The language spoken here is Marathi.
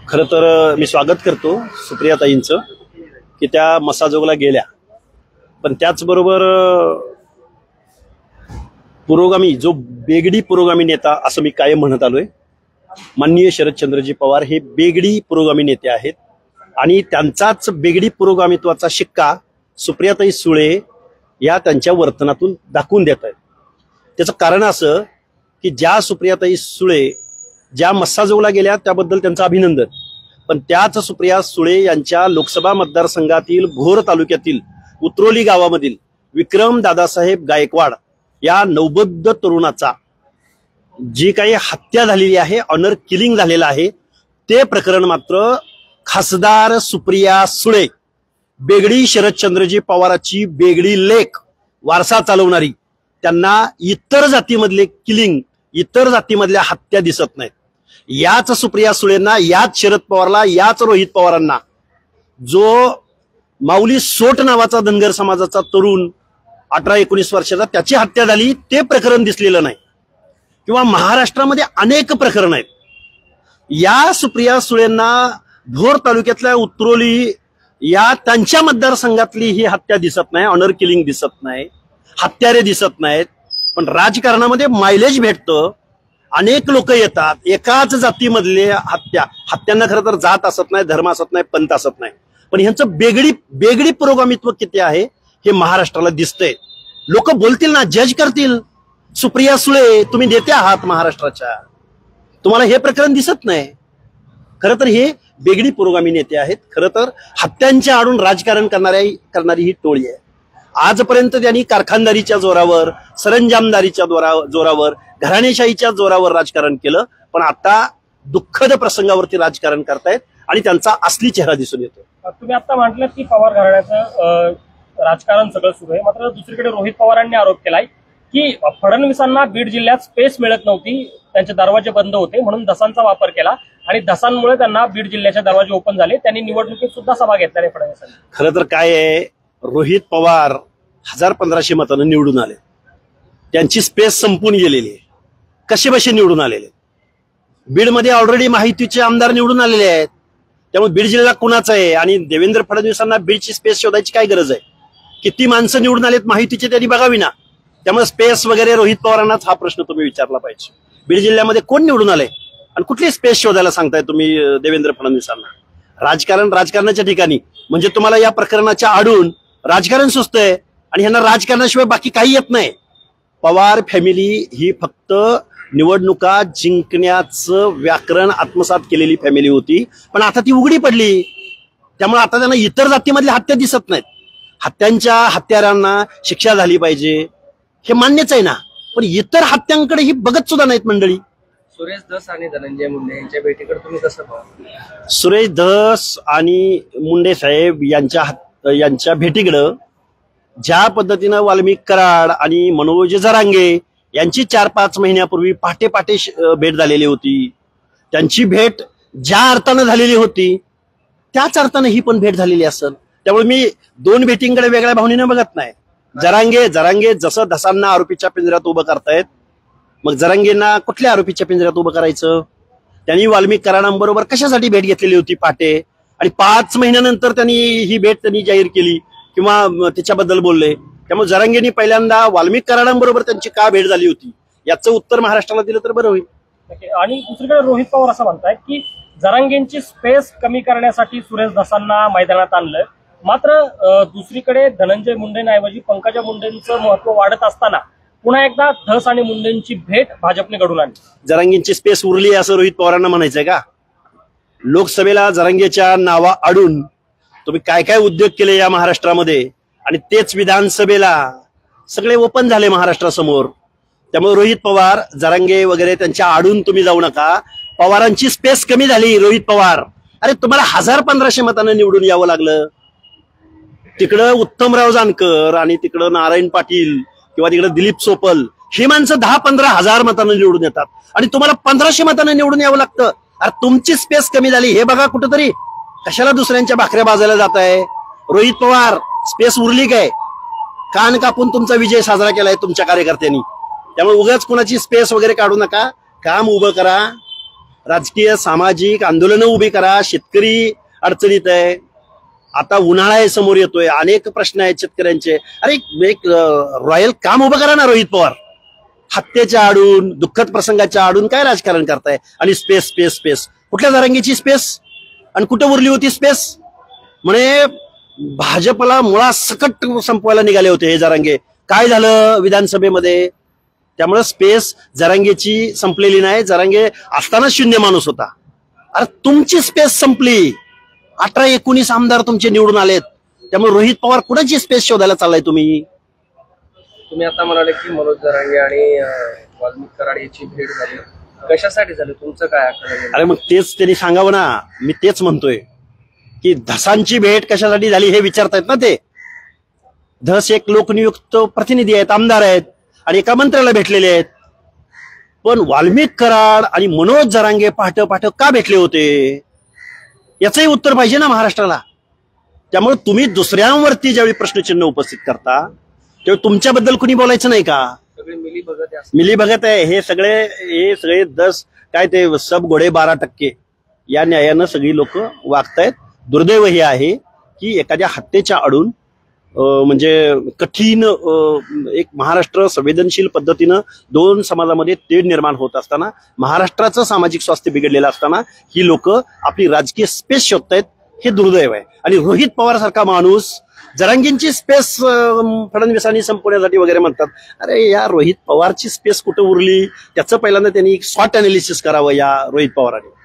खरं तर मी स्वागत करतो सुप्रियाताईंचं की त्या मसाजोगला गेल्या, पण त्याचबरोबर पुरोगामी जो बेगडी पुरोगामी नेता असं मी कायम म्हणत आलोय, माननीय शरदचंद्रजी पवार हे बेगडी पुरोगामी नेते आहेत आणि त्यांचाच बेगडी पुरोगामित्वाचा शिक्का सुप्रियाताई सुळे या त्यांच्या वर्तनातून दाखवून देत आहेत। त्याचं कारण असं की ज्या सुप्रियाताई सुळे ज्या मस्साजोगला गेल्या त्याबद्दल त्यांचं अभिनंदन, पण त्याच सुप्रिया सुळे यांच्या लोकसभा मतदारसंघातील भोर तालुक्यातील उतरोली गावामधील विक्रम दादासाहेब गायकवाड या नवबद्ध तरुणाचा जी काही हत्या झालेली आहे, ऑनर किलिंग झालेलं आहे, ते प्रकरण मात्र खासदार सुप्रिया सुळे बेगडी शरदचंद्रजी पवाराची बेगडी लेक वारसा चालवणारी, त्यांना इतर जातीमधले किलिंग, इतर जातीमधल्या हत्या दिसत नाहीत। याच सुप्रिया सुळेंना, याच शरद पवारला, याच रोहित पवारांना जो माऊली सोट नावाचा धनगर समाजाचा तरुण 18-19 वर्षाचा त्याची हत्या झाली ते प्रकरण दिसलेलं नाही, किंवा महाराष्ट्रामध्ये अनेक प्रकरण आहेत। या सुप्रिया सुळेंना भोर तालुक्यातल्या उतरोली या त्यांच्या मतदारसंघातली ही हत्या दिसत नाही, ऑनर किलिंग दिसत नाही, हत्यारे दिसत नाहीत, पण राजकारणामध्ये मायलेज भेटतं, अनेक लोक येतात, एकाच जातीमधले हत्यांना खरं तर जात असत नाही, धर्म असत नाही, पंथ असत नाही, पण ह्यांचं बेगडी पुरोगामित्व किती आहे हे महाराष्ट्राला दिसतंय। लोक बोलतील ना, जज करतील, सुप्रिया सुळे तुम्ही नेते आहात महाराष्ट्राच्या, तुम्हाला हे प्रकरण दिसत नाही। खरं तर हे बेगडी पुरोगामी नेते आहेत, खरं तर हत्यांच्या आडून राजकारण करणारी ही टोळी आहे। आजपर्यंत त्यांनी कारखानदारीच्या जोरावर, सरंजामदारीच्या जोरावर, घराणेशाहीच्या जोरावर राजकारण केलं, पण आता दुःखद प्रसंगावरती राजकारण करतायत आणि त्यांचा असली चेहरा दिसून येतो। तुम्ही आता म्हटलं की पवार घराण्याचं राजकारण सगळं सुरू आहे, मात्र दुसरीकडे रोहित पवारांनी आरोप केलाय की फडणवीसांना बीड जिल्ह्यात स्पेस मिळत नव्हती, त्यांचे दरवाजे बंद होते म्हणून धसांचा वापर केला आणि धसांमुळे त्यांना बीड जिल्ह्याचे दरवाजे ओपन झाले, त्यांनी निवडणुकीत सुद्धा सभा घेतल्या नाही फडणवीसांनी। खरं तर काय आहे, रोहित पवार 1500 मतांनी निवडून आले, त्यांची स्पेस संपून गेलेली आहे, कसे बसे निवडून आलेले। बीडमध्ये ऑलरेडी माहितीचे आमदार निवडून आलेले आहेत, त्यामुळे बीड जिल्हा कुणाचा आहे आणि देवेंद्र फडणवीसांना बीडची स्पेस शोधायची काय गरज आहे? किती माणसं निवडून आलेत माहितीचे त्यांनी बघावी ना, त्यामुळे स्पेस वगैरे रोहित पवारांनाच हा प्रश्न तुम्ही विचारला पाहिजे। बीड जिल्ह्यामध्ये कोण निवडून आले आणि कुठली स्पेस शोधायला सांगताय तुम्ही देवेंद्र फडणवीसांना? राजकारणाच्या ठिकाणी म्हणजे तुम्हाला या प्रकरणाच्या आडून राजकारण सुचतंय आणि ह्यांना राजकारणाशिवाय बाकी काही येत नाही। पवार फॅमिली ही फक्त निवडणुका जिंकण्याचं व्याकरण आत्मसात केलेली फॅमिली होती, पण आता ती उघडी पडली, त्यामुळे आता त्यांना इतर जातीमधल्या हत्या दिसत नाहीत। हत्यांच्या हत्यारांना शिक्षा झाली पाहिजे हे मान्यच आहे ना, पण इतर हत्यांकडे ही बघत सुद्धा नाहीत मंडळी। सुरेश धस आणि धनंजय मुंडे यांच्या भेटीकडे तुम्ही कसं पाहता? सुरेश धस आणि मुंडे साहेब यांच्या भेटीकडं ज्या पद्धतीनं वाल्मिक कराड आणि मनोज जरांगे यांची 4-5 महिन्यापूर्वी पहाटे भेट झालेली होती, त्यांची भेट ज्या अर्थानं झालेली होती त्याच अर्थानं ही पण भेट झालेली असेल, त्यामुळे मी दोन भेटींकडे वेगळ्या भावनेनं बघत नाही। जरांगे जसं धसांना आरोपीच्या पिंजऱ्यात उभं करतायत, मग जरांगेंना कुठल्या आरोपीच्या पिंजऱ्यात उभं करायचं? त्यांनी वाल्मिक कराडांबरोबर कशासाठी भेट घेतलेली होती पहाटे, आणि 5 महिन्यानंतर त्यांनी ही भेट जाहीर केली किंवा त्याच्याबद्दल बोलले, त्यामुळे जरांगेंनी पहिल्यांदा वाल्मिक कराडांबरोबर त्यांची का भेट झाली होती याचं उत्तर महाराष्ट्राला दिलं तर बरं होईल। आणि दुसरीकडे रोहित पवार असं म्हणतायत की जरांगेंची स्पेस कमी करण्यासाठी सुरेश धसांना मैदानात आणलं, मात्र दुसरीकडे धनंजय मुंडेंऐवजी पंकजा मुंडेंचं महत्व वाढत असताना पुन्हा एकदा धस आणि मुंडेंची भेट भाजपने घडून आणली। जरांगेंची स्पेस उरली असं रोहित पवारांना म्हणायचंय का? लोकसभेला जरांगेच्या नावा आडून तुम्ही काय काय उद्योग केले या महाराष्ट्रामध्ये, आणि तेच विधानसभेला सगळे ओपन झाले महाराष्ट्रासमोर, त्यामुळे रोहित पवार जरांगे वगैरे त्यांच्या आडून तुम्ही जाऊ नका। पवारांची स्पेस कमी झाली, रोहित पवार, अरे तुम्हाला 1500 मतांना निवडून यावं लागलं, तिकडं उत्तमराव जानकर आणि तिकडं नारायण पाटील किंवा तिकडं दिलीप सोपल ही माणसं 10-15 हजार मतांना निवडून येतात आणि तुम्हाला 1500 मतांना निवडून यावं लागतं। अरे तुमची स्पेस कमी झाली हे बघा कुठंतरी, कशाला दुसऱ्यांच्या भाकऱ्या बाजायला जात आहे? रोहित पवार स्पेस उरली काय? कान कापून तुमचा विजय साजरा केलाय तुमच्या कार्यकर्त्यांनी, त्यामुळे उगाच कोणाची स्पेस वगैरे काढू नका, काम उभं करा। राजकीय सामाजिक आंदोलनं उभी करा. शेतकरी अडचणीत आहे. आता उन्हाळा आहे समोर येतोय, अनेक प्रश्न आहेत शेतकऱ्यांचे. अरे एक रॉयल काम उभं करा ना रोहित पवार. हत्येच्या आडून, दुःखद प्रसंगाच्या आडून काय राजकारण करताय? आणि स्पेस स्पेस स्पेस कुठल्या जरांगीची स्पेस आणि कुठं उरली होती स्पेस? म्हणे भाजपला मुळासकट संपवायला निघाले होते हे जरांगे. काय झालं विधानसभेमध्ये? त्यामुळे स्पेस जरांगेची संपलेली नाही. जरांगे असताना शून्य माणूस होता. अरे तुमची स्पेस संपली. 18-19 आमदार तुमचे निवडून आलेत. त्यामुळे रोहित पवार कुणाची स्पेस शोधायला चाललाय तुम्ही? तुम्ही आता म्हणाले की मनोज जरांगे आणि वाल्मिक कराड याची भेट झाली, कशासाठी झाली? तुमचं काय आकलन? अरे मग तेच त्यांनी सांगावं ना. मी तेच म्हणतोय की धसांची भेट कशासाठी झाली हे विचारतायत ना ते. धस एक लोकनियुक्त प्रतिनिधी आहेत, आमदार आहेत आणि एका मंत्र्याला भेटलेले आहेत. पण वाल्मिक कराड आणि मनोज जरांगे पहाट पहाट का भेटले होते याचंही उत्तर पाहिजे ना महाराष्ट्राला. त्यामुळे तुम्ही दुसऱ्यांवरती ज्यावेळी प्रश्नचिन्ह उपस्थित करता त्यावेळी तुमच्याबद्दल कुणी बोलायचं नाही का? सगळी मिलीभगत आहे. मिलीभगत आहे. हे सगळे 10 काय ते सब घोडे 12% या न्यायानं सगळी लोक वागतायत. दुर्दैव हे आहे की एखाद्या हत्येच्या आडून म्हणजे कठीण एक महाराष्ट्र संवेदनशील पद्धतीनं 2 समाजामध्ये तेढ निर्माण होत असताना, महाराष्ट्राचं सामाजिक स्वास्थ्य बिघडलेलं असताना ही लोक आपली राजकीय स्पेस शोधतायत. हे दुर्दैव आहे. आणि रोहित पवार सारखा माणूस जरांगींची स्पेस फडणवीसांनी संपवण्यासाठी वगैरे म्हणतात. अरे या रोहित पवारची स्पेस कुठं उरली? त्याचं पहिल्यांदा त्यांनी स्वॉट अनालिसिस करावं या रोहित पवारांनी.